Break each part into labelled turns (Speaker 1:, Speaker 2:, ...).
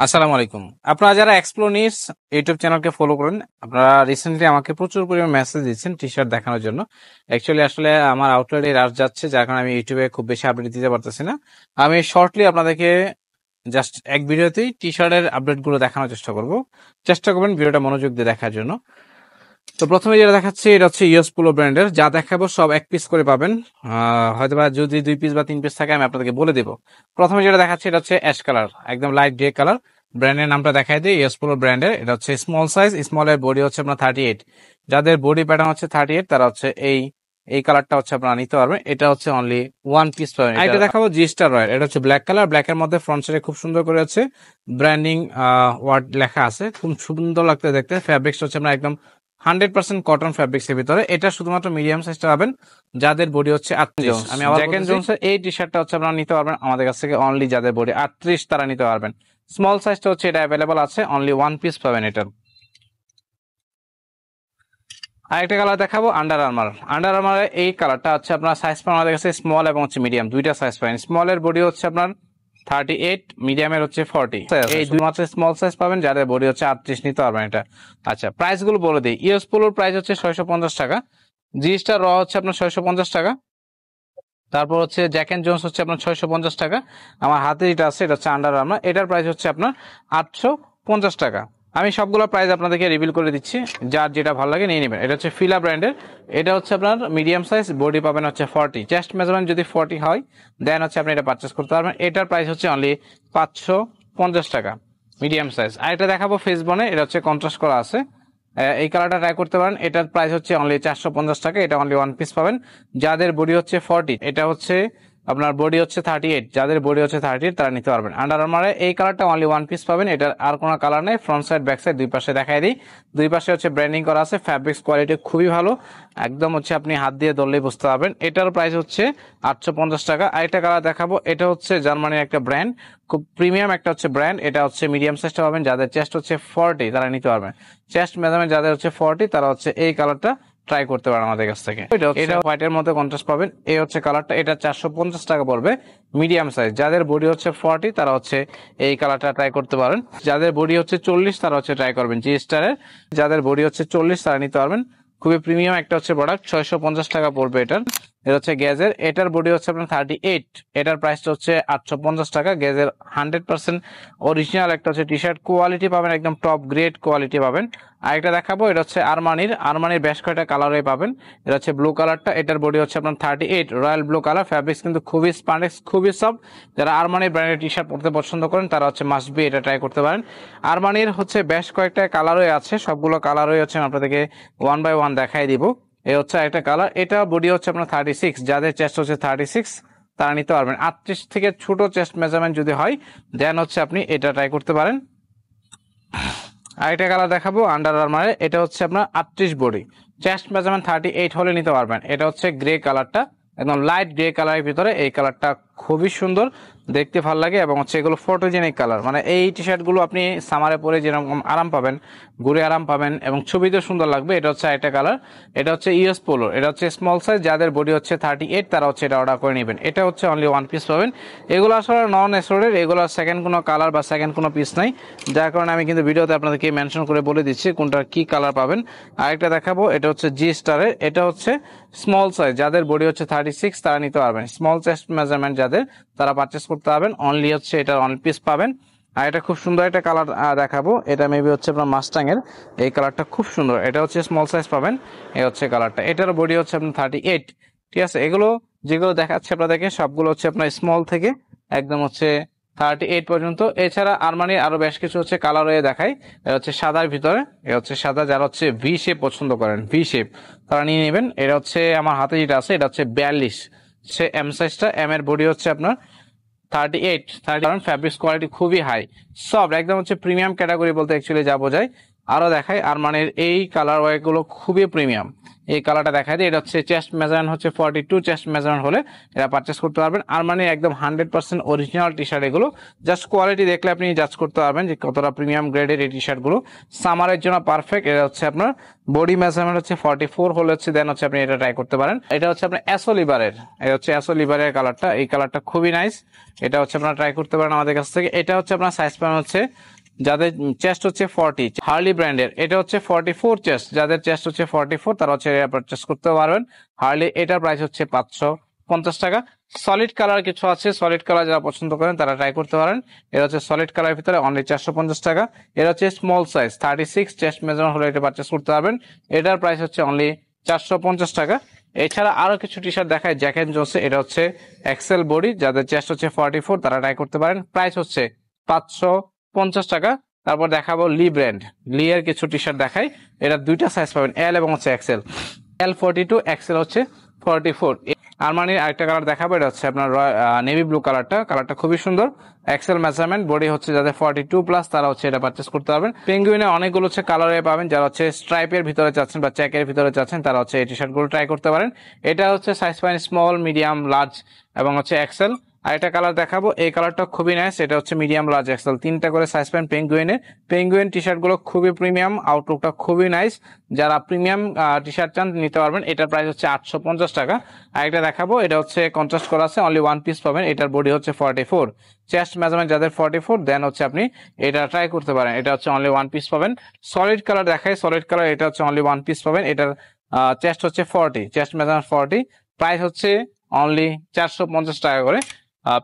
Speaker 1: আসসালামু আলাইকুম। আপনারা যারা এক্সপ্লোনিস ইউটিউব চ্যানেলকে ফলো করেন, আপনারা রিসেন্টলি আমাকে প্রচুর পরিমাণ মেসেজ দিচ্ছেন টি শার্ট দেখানোর জন্য। অ্যাকচুয়ালি আসলে আমার আউটলেটে রাশ যাচ্ছে, যার কারণে আমি ইউটিউবে খুব বেশি আপডেট দিতে পারতেছি না। আমি শর্টলি আপনাদেরকে জাস্ট এক ভিডিওতেই টি শার্টের আপডেটগুলো দেখানোর চেষ্টা করব। চেষ্টা করবেন ভিডিওটা মনোযোগ দিয়ে দেখার জন্য। তো প্রথমে যেটা দেখাচ্ছি এটা হচ্ছে ইউএস পোলো ব্র্যান্ডের, যা দেখাবো সব এক পিস করে পাবেন। হয়তো বা যদি 2 পিস বা 3 পিস থাকে আমি আপনাদেরকে বলে দেবো। প্রথমে যেটা দেখাচ্ছি এটা হচ্ছে অ্যাশ কালার, একদম লাইট গ্রে কালার। ব্র্যান্ডের নামটা দেখাই দিই, ইউএস পোলো ব্র্যান্ডের। এটা হচ্ছে স্মল সাইজ, স্মলের বডি হচ্ছে আপনার 38। যাদের বডি প্যাটার্ন হচ্ছে 38 তারা হচ্ছে এই কালারটা হচ্ছে আপনারা নিতে পারবেন। এটা হচ্ছে অনলি 1 পিস পাবেন। এটা দেখাবো জি স্টার রয়্যাল, এটা হচ্ছে ব্ল্যাক কালার। ব্ল্যাকের মধ্যে ফ্রন্ট সাইডে খুব সুন্দর করে আছে ব্র্যান্ডিং ওয়ার্ড লেখা আছে, খুব সুন্দর লাগতে দেখতে। ফ্যাব্রিক্স হচ্ছে আপনার একদম 100% কটন ফ্যাব্রিক্স এর ভিতরে। এটা শুধুমাত্র মিডিয়াম সাইজটা পাবেন যাদের বডি হচ্ছে 38। আমি আবার জ্যাক এন্ড জোনসের এই টি শার্টটা হচ্ছে আপনারা নিতে পারবেন আমাদের কাছ থেকে অনলি যাদের বডি 38 তারা নিতে পারবেন। স্মল সাইজটা হচ্ছে এটা অ্যাভেলেবল আছে, অনলি 1 পিস পাবেন এটার। আরেকটা কালার দেখাবো আন্ডার আর্মার। আন্ডার আর্মারের এই কালারটা হচ্ছে আপনার সাইজ পাবেন আমাদের কাছে স্মল এবং হচ্ছে মিডিয়াম, দুইটা সাইজ পাবেন। স্মলের বডি হচ্ছে আপনার 38, মিডিয়ামের হচ্ছে 40। এই দুই মাত্র স্মল সাইজ পাবেন যাদের বডি হচ্ছে 38 নিতে পারবেন এটা। আচ্ছা, প্রাইস গুলো বলে দিই। ইউএস পোলোর প্রাইস হচ্ছে 650 টাকা, জি স্টার র হচ্ছে আপনার 650 টাকা, তারপর হচ্ছে জ্যাক এন্ড জোন্স হচ্ছে আপনার 650 টাকা। আমার হাতে যেটা আছে এটা হচ্ছে আন্ডার আর্মার, এটার প্রাইস হচ্ছে আপনার 850 টাকা। আমি সবগুলো প্রাইস আপনাদেরকে রিভিল করে দিচ্ছি, যার যেটা ভালো লাগে নিয়ে নেবেন। এটা হচ্ছে ফিলা ব্র্যান্ডের, এটা হচ্ছে আপনার মিডিয়াম সাইজ, বডি পাবেন হচ্ছে 40। চেস্ট মেজারমেন্ট যদি 40 হয় দেন হচ্ছে আপনি এটা পারচেস করতে পারবেন। এটার প্রাইস হচ্ছে অনলি 550 টাকা, মিডিয়াম সাইজ। আর এটা দেখাবো ফেসবনে, এটা হচ্ছে কন্ট্রাস্ট করা আছে। এই কালারটা ট্রাই করতে পারেন। এটার প্রাইস হচ্ছে অনলি 450 টাকা, এটা অনলি 1 পিস পাবেন যাদের বডি হচ্ছে 40। এটা হচ্ছে আপনার বডি হচ্ছে 38, যাদের বডি হচ্ছে 38 তারা নিতে পারবেন। আন্ডার আর্মারে এই কালারটা অনলি 1 পিস পাবেন, এটার আর কোনো কালার নেই। ফ্রন্ট সাইড ব্যাক সাইড দুই পাশে দেখাই দিই, দুই পাশে হচ্ছে ব্র্যান্ডিং করা আছে। ফ্যাব্রিক্স কোয়ালিটি খুবই ভালো, একদম হচ্ছে আপনি হাত দিয়ে ধরলেই বুঝতে পারবেন। এটার প্রাইস হচ্ছে 850 টাকা। আরেকটা কালার দেখাবো, এটা হচ্ছে জার্মানির একটা ব্র্যান্ড, খুব প্রিমিয়াম একটা হচ্ছে ব্র্যান্ড। এটা হচ্ছে মিডিয়াম সাইজটা পাবেন, যাদের চেস্ট হচ্ছে 40 তারা নিতে পারবেন। চেস্ট মেজারমেন্ট যাদের হচ্ছে 40 তারা হচ্ছে এই কালারটা ট্রাই করতে পারেন আমাদের কাছ থেকে। এটা হোয়াইটের মধ্যে কন্ট্রাস্ট পাবেন, এই হচ্ছে কালারটা। এটা 450 টাকা পড়বে, মিডিয়াম সাইজ। যাদের বডি হচ্ছে 40 তারা হচ্ছে এই কালারটা ট্রাই করতে পারেন। যাদের বডি হচ্ছে 40 তারা হচ্ছে ট্রাই করবেন জি স্টারের। যাদের বডি হচ্ছে 40 তারা নিতে পারবেন। খুবই প্রিমিয়াম একটা হচ্ছে প্রোডাক্ট, 650 টাকা পড়বে এটার। এটা হচ্ছে গ্যাজের, এটার বডি হচ্ছে আপনার 38, এটার প্রাইসটা হচ্ছে 850 টাকা। গ্যাজের 100% অরিজিনাল একটা হচ্ছে টি শার্ট, কোয়ালিটি পাবেন একদম টপ গ্রেড কোয়ালিটি পাবেন। আরেকটা দেখাবো, এটা হচ্ছে আরমানির বেশ কয়েকটা কালারে পাবেন। এটা হচ্ছে ব্লু কালারটা, এটার বডি হচ্ছে আপনার 38, রয়্যাল ব্লু কালার। ফ্যাব্রিক্স কিন্তু খুবই স্পান্ডেক্স, খুবই সফট। যারা আরমানির ব্র্যান্ডের টি শার্ট পরতে পছন্দ করেন তারা হচ্ছে মাস্ট বি এটা ট্রাই করতে পারেন। আরমানির হচ্ছে বেশ কয়েকটা কালারই আছে, সবগুলো কালারই হচ্ছে আপনাদেরকে 1 বাই 1 দেখাই দিব। এই হচ্ছে একটা কালার, এটা বডি হচ্ছে আপনার 36, যাদের চেস্ট হচ্ছে 36 তারা নিতে পারবেন। 38 থেকে ছোট চেস্ট মেজারমেন্ট যদি হয় দেন হচ্ছে আপনি এটা ট্রাই করতে পারেন। আরেকটা কালার দেখাবো আন্ডার আর্মারে, এটা হচ্ছে আপনার 38 বডি, চেস্ট মেজারমেন্ট 38 হলে নিতে পারবেন। এটা হচ্ছে গ্রে কালারটা, একদম লাইট গ্রে কালারের ভিতরে। এই কালারটা খুবই সুন্দর, দেখতে ভালো লাগে এবং হচ্ছে এগুলো ফটোজেনিক কালার। মানে এই টি শার্ট গুলো আপনি সামারে পরে যেরকম আরাম পাবেন, ঘুরে আরাম পাবেন এবং ছবিতে সুন্দর লাগবে। এটা হচ্ছে একটা কালার, এটা হচ্ছে ইউএস পোলো, এটা হচ্ছে স্মল সাইজ। যাদের বডি হচ্ছে 38 তারা হচ্ছে এটা অর্ডার করে নেবেন। এটা হচ্ছে অনলি 1 পিস পাবেন। এগুলো আসলে নন এসোডের, এগুলো সেকেন্ড কোনো কালার বা সেকেন্ড কোনো পিস নাই, যার কারণে আমি কিন্তু ভিডিওতে আপনাদেরকে মেনশন করে বলে দিচ্ছি কোনটা কি কালার পাবেন। আরেকটা দেখাবো, এটা হচ্ছে জি স্টারের, এটা হচ্ছে স্মল সাইজ। যাদের বডি হচ্ছে 36 তারা নিতে পারবেন। স্মল চেস্ট মেজারমেন্ট যাদের তারা পারচেস করতে পারবেন। অনলি হচ্ছে এটা অন পিস পাবেন। আর এটা খুব সুন্দর একটা কালার দেখাবো, এটা মেবি হচ্ছে আপনার মাস্টাং এর। এই কালারটা খুব সুন্দর, এটা হচ্ছে স্মল সাইজ পাবেন। এই হচ্ছে কালারটা, এটার বডি হচ্ছে আপনার 38। ঠিক আছে, এগুলো যেগুলো দেখাচ্ছে আপনাদেরকে সবগুলো হচ্ছে আপনার স্মল থেকে একদম হচ্ছে 38 পর্যন্ত। এছাড়া আরমানির আরো বেশ কিছু হচ্ছে কালার হয়ে দেখায়। এটা হচ্ছে সাদার ভিতরে, এটা হচ্ছে সাদা। যারা হচ্ছে ভি শেপ পছন্দ করেন, ভি শেপ তারা নিয়ে নেবেন। এটা হচ্ছে আমার হাতে যেটা আছে এটা হচ্ছে 42, সে এম সাইজটা। এম এর বডি হচ্ছে আপনার 38, কারণ ফ্যাব্রিক্স কোয়ালিটি খুবই হাই, সফট, একদম হচ্ছে প্রিমিয়াম ক্যাটাগরি বলতে অ্যাকচুয়ালি যা বোঝায়। আরো দেখাই আরমানির এই কালার ওয়ার গুলো খুবই প্রিমিয়াম। এই কালারটা দেখাই দিই, এটা হচ্ছে চেস্ট মেজারমেন্ট হচ্ছে 42, চেস্ট মেজারমেন্ট হলে এটা পারচেস করতে পারবেন। আরমানির একদম 100% অরিজিনাল টি শার্ট এগুলো, জাস্ট কোয়ালিটি দেখলে আপনি জাজ করতে পারবেন যে কতটা প্রিমিয়াম গ্রেডের এই টি শার্ট গুলো। সামারের জন্য পারফেক্ট। এটা হচ্ছে আপনার বডি মেজারমেন্ট হচ্ছে 44 হলে হচ্ছে দেন হচ্ছে আপনি এটা ট্রাই করতে পারেন। এটা হচ্ছে আপনার অ্যাসো লিভারের, এটা হচ্ছে অ্যাসো লিভারের কালারটা, এই কালারটা খুবই নাইস। এটা হচ্ছে আপনারা ট্রাই করতে পারেন আমাদের কাছ থেকে। এটা হচ্ছে আপনার সাইজ পাবেন হচ্ছে যাদের চেস্ট হচ্ছে 40, হার্লি ব্র্যান্ডের, এটা হচ্ছে 44 চেস্ট, যাদের চেস্ট হচ্ছে 44 তারা হচ্ছে এটা পারচেস করতে পারবেন। হার্লি এটার প্রাইস হচ্ছে 550 টাকা। সলিড কালার কিছু আছে, সলিড কালার যারা পছন্দ করেন তারা ট্রাই করতে পারেন। এটা হচ্ছে সলিড কালারের ভিতরে অনলি 450 টাকা। এটা হচ্ছে স্মল সাইজ 36 চেস্ট মেজারমেন্ট হলে এটা পারচেস করতে পারবেন। এটার প্রাইস হচ্ছে অনলি 450 টাকা। এছাড়া আরো কিছু টি শার্ট দেখায় জ্যাক এন্ড জোন্স, এটা হচ্ছে এক্সেল বডি, যাদের চেস্ট হচ্ছে 44 তারা ট্রাই করতে পারেন। প্রাইস হচ্ছে 550 টাকা। তারপর দেখাবো লি ব্র্যান্ড, লি এর কিছু টি শার্ট দেখাই। এটা দুইটা সাইজ পাবেন, এল এবং হচ্ছে এক্সেল। এল 42, এক্সেল হচ্ছে 44। আরমানির আরেকটা কালার দেখাবো, এটা হচ্ছে আপনার নেভি ব্লু কালারটা, কালারটা খুবই সুন্দর। এক্সেল মেজারমেন্ট, বডি হচ্ছে যাদের 42+ তারা হচ্ছে এটা পারচেস করতে পারবেন। পেঙ্গুইনে অনেকগুলো হচ্ছে কালারে পাবেন, যারা হচ্ছে স্ট্রাইপের ভিতরে চাচ্ছেন বা চেকের ভিতরে চাচ্ছেন তারা হচ্ছে এই টি শার্ট গুলো ট্রাই করতে পারেন। এটা হচ্ছে সাইজ পাবেন স্মল, মিডিয়াম, লার্জ এবং হচ্ছে এক্সেল। আর একটা কালার দেখাবো, এই কালারটা খুবই নাইস, এটা হচ্ছে মিডিয়াম, লার্জ, এক্সেল, তিনটা করে সাইজ পাবেন পেঙ্গুইনের। পেঙ্গুইন টি শার্ট গুলো খুবই প্রিমিয়াম, আউটলুকটা খুবই নাইস। যারা প্রিমিয়াম টি শার্ট চান নিতে পারবেন। এটার প্রাইস হচ্ছে 850 টাকা। আর একটা দেখাবো, এটা হচ্ছে কন্ট্রাস্ট করা আছে, অনলি ওয়ান পিস পাবেন। এটার বডি হচ্ছে 44, চেস্ট মেজারমেন্ট যাদের 44 দেন হচ্ছে আপনি এটা ট্রাই করতে পারেন। এটা হচ্ছে অনলি ওয়ান পিস পাবেন। সলিড কালার দেখাই, সলিড কালার, এটা হচ্ছে অনলি ওয়ান পিস পাবেন। এটার চেস্ট হচ্ছে 40, চেস্ট মেজারমেন্ট 40, প্রাইস হচ্ছে অনলি 450 টাকা করে।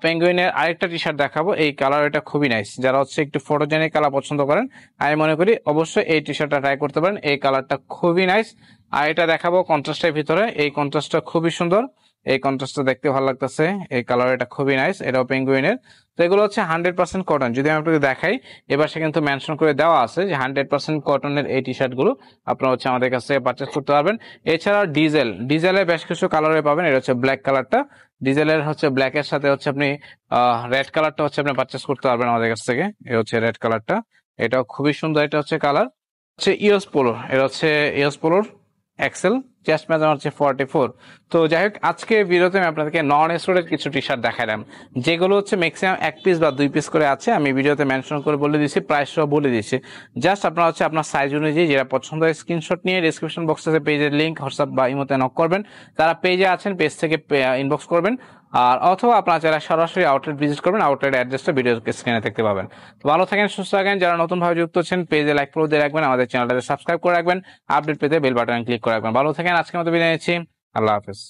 Speaker 1: পেঙ্গুইনের আরেকটা টি শার্ট দেখাবো, এই কালার এটা খুবই নাইস, যারা হচ্ছে একটু ফটোজেনিক কালার পছন্দ করেন আমি মনে করি অবশ্যই এই টি শার্টটা ট্রাই করতে পারেন। এই কালারটা খুবই নাইস। আর এটা দেখাবো কন্ট্রাস্টের ভিতরে, এই কন্ট্রাস্টটা খুবই সুন্দর, এই কন্ট্রাস্টটা দেখতে ভালো লাগতেছে। এই কালার এটা খুবই নাইস, এটাও পেঙ্গুইনের। তো এগুলো হচ্ছে 100% কটন। যদি আমি আপনাকে দেখাই, এবার সে কিন্তু মেনশন করে দেওয়া আছে যে 100% কটনের এই টি শার্ট গুলো আপনারা হচ্ছে আমাদের কাছ থেকে পারচেস করতে পারবেন। এছাড়া ডিজেলের বেশ কিছু কালারে পাবেন। এটা হচ্ছে ব্ল্যাক কালারটা, ডিজেলের হচ্ছে ব্ল্যাক এর সাথে হচ্ছে আপনি রেড কালারটা হচ্ছে আপনি পারচেস করতে পারবেন আমাদের কাছ থেকে। এটা হচ্ছে রেড কালারটা, এটাও খুবই সুন্দর। এটা হচ্ছে কালার হচ্ছে ইওস পোলো, এটা হচ্ছে ইওস পোলোর এক্সেল, চেস্ট মেজারমেন্ট হচ্ছে 44। তো যাই হোক, আজকে ভিডিওতে আমি আপনাদেরকে নন এক্সট্রোডের কিছু টি শার্ট দেখালাম, যেগুলো হচ্ছে ম্যাক্সিমাম 1 পিস বা 2 পিস করে আছে। আমি ভিডিওতে মেনশন করে বলে দিচ্ছি, প্রাইস সহ বলে দিচ্ছি। জাস্ট আপনারা হচ্ছে আপনার সাইজ অনুযায়ী যেটা পছন্দ হয় স্ক্রিনশট নিয়ে ডিসক্রিপশন বক্সে পেজের লিঙ্ক, হোয়াটসঅ্যাপ বা ইমোতে নক করবেন। তারা পেজে আছেন, পেজ থেকে ইনবক্স করবেন। আর অথবা আপনারা যারা সরাসরি আউটলেট ভিজিট করবেন, আউটলেট অ্যাড্রেসটা ভিডিও স্ক্রিনে দেখতে পাবেন। তো ভালো থাকেন, সুস্থ থাকেন। যারা নতুন ভাবে যুক্ত হচ্ছেন, পেজে লাইক ফলো দিয়ে রাখবেন, আমাদের চ্যানেলটাতে সাবস্ক্রাইব করে রাখবেন, আপডেট পেতে বেল বাটন ক্লিক করে রাখবেন। ভালো থাকেন, আজকের মতো বিদায় নিচ্ছি, আল্লাহ হাফেজ।